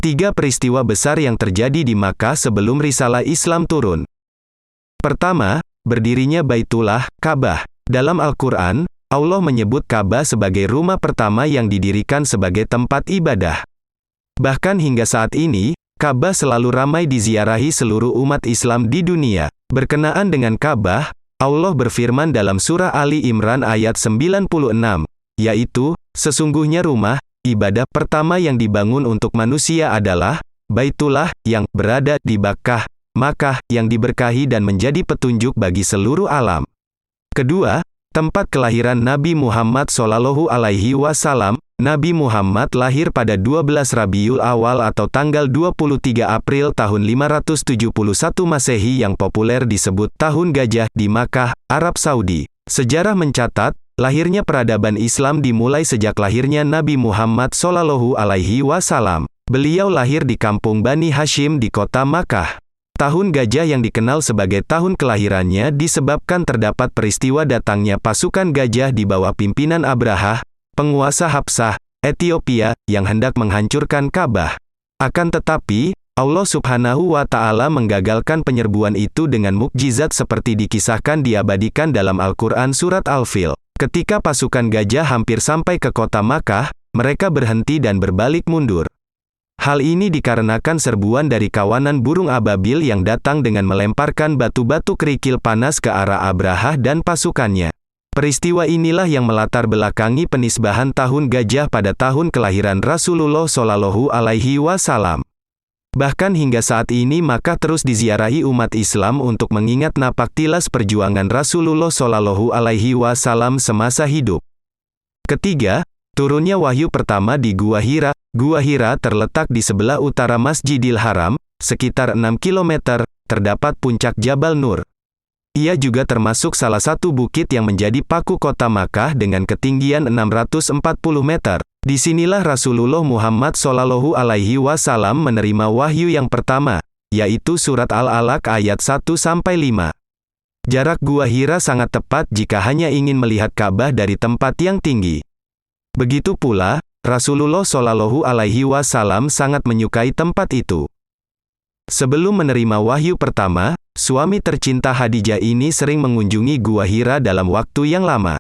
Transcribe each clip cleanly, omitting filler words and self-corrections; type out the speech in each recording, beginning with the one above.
3 peristiwa besar yang terjadi di Makkah sebelum risalah Islam turun. Pertama, berdirinya Baitullah, Ka'bah. Dalam Al-Quran, Allah menyebut Ka'bah sebagai rumah pertama yang didirikan sebagai tempat ibadah. Bahkan hingga saat ini, Ka'bah selalu ramai diziarahi seluruh umat Islam di dunia. Berkenaan dengan Ka'bah, Allah berfirman dalam surah Ali Imran ayat 96, yaitu, sesungguhnya rumah ibadah pertama yang dibangun untuk manusia adalah Baitullah yang berada di Makkah, yang diberkahi dan menjadi petunjuk bagi seluruh alam. Kedua, tempat kelahiran Nabi Muhammad SAW. Nabi Muhammad lahir pada 12 Rabiul Awal atau tanggal 23 April tahun 571 Masehi yang populer disebut Tahun Gajah di Makkah, Arab Saudi. Sejarah mencatat, lahirnya peradaban Islam dimulai sejak lahirnya Nabi Muhammad SAW. Beliau lahir di kampung Bani Hashim di kota Makkah. Tahun Gajah yang dikenal sebagai tahun kelahirannya disebabkan terdapat peristiwa datangnya pasukan gajah di bawah pimpinan Abrahah, penguasa Habsah, Ethiopia, yang hendak menghancurkan Ka'bah. Akan tetapi, Allah Subhanahu wa Ta'ala menggagalkan penyerbuan itu dengan mukjizat seperti dikisahkan diabadikan dalam Al-Quran Surat Al-Fil. Ketika pasukan gajah hampir sampai ke kota Makkah, mereka berhenti dan berbalik mundur. Hal ini dikarenakan serbuan dari kawanan burung ababil yang datang dengan melemparkan batu-batu kerikil panas ke arah Abrahah dan pasukannya. Peristiwa inilah yang melatar belakangi penisbahan Tahun Gajah pada tahun kelahiran Rasulullah SAW. Bahkan hingga saat ini Makkah terus diziarahi umat Islam untuk mengingat napaktilas perjuangan Rasulullah SAW semasa hidup. Ketiga, turunnya wahyu pertama di Gua Hira. Gua Hira terletak di sebelah utara Masjidil Haram, sekitar 6 km, terdapat puncak Jabal Nur. Ia juga termasuk salah satu bukit yang menjadi paku kota Makkah dengan ketinggian 640 meter. Disinilah Rasulullah Muhammad SAW menerima wahyu yang pertama, yaitu surat Al-Alaq ayat 1-5. Jarak Gua Hira sangat tepat jika hanya ingin melihat Ka'bah dari tempat yang tinggi. Begitu pula, Rasulullah SAW sangat menyukai tempat itu. Sebelum menerima wahyu pertama, suami tercinta Khadijah ini sering mengunjungi Gua Hira dalam waktu yang lama.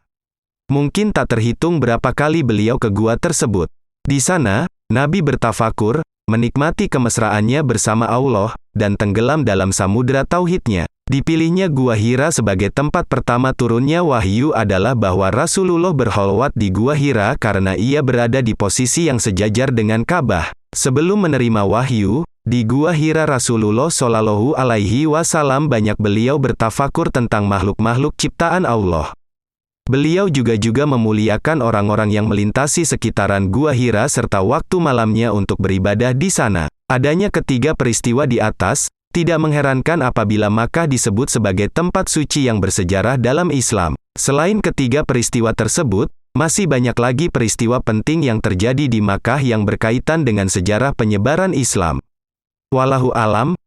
Mungkin tak terhitung berapa kali beliau ke gua tersebut. Di sana, Nabi bertafakur, menikmati kemesraannya bersama Allah, dan tenggelam dalam samudera tauhidnya. Dipilihnya Gua Hira sebagai tempat pertama turunnya wahyu adalah bahwa Rasulullah berkholwat di Gua Hira karena ia berada di posisi yang sejajar dengan Ka'bah. Sebelum menerima wahyu, di Gua Hira Rasulullah SAW banyak beliau bertafakur tentang makhluk-makhluk ciptaan Allah. Beliau juga memuliakan orang-orang yang melintasi sekitaran Gua Hira serta waktu malamnya untuk beribadah di sana. Adanya ketiga peristiwa di atas, tidak mengherankan apabila Makkah disebut sebagai tempat suci yang bersejarah dalam Islam. Selain ketiga peristiwa tersebut, masih banyak lagi peristiwa penting yang terjadi di Makkah yang berkaitan dengan sejarah penyebaran Islam. Wallahu alam,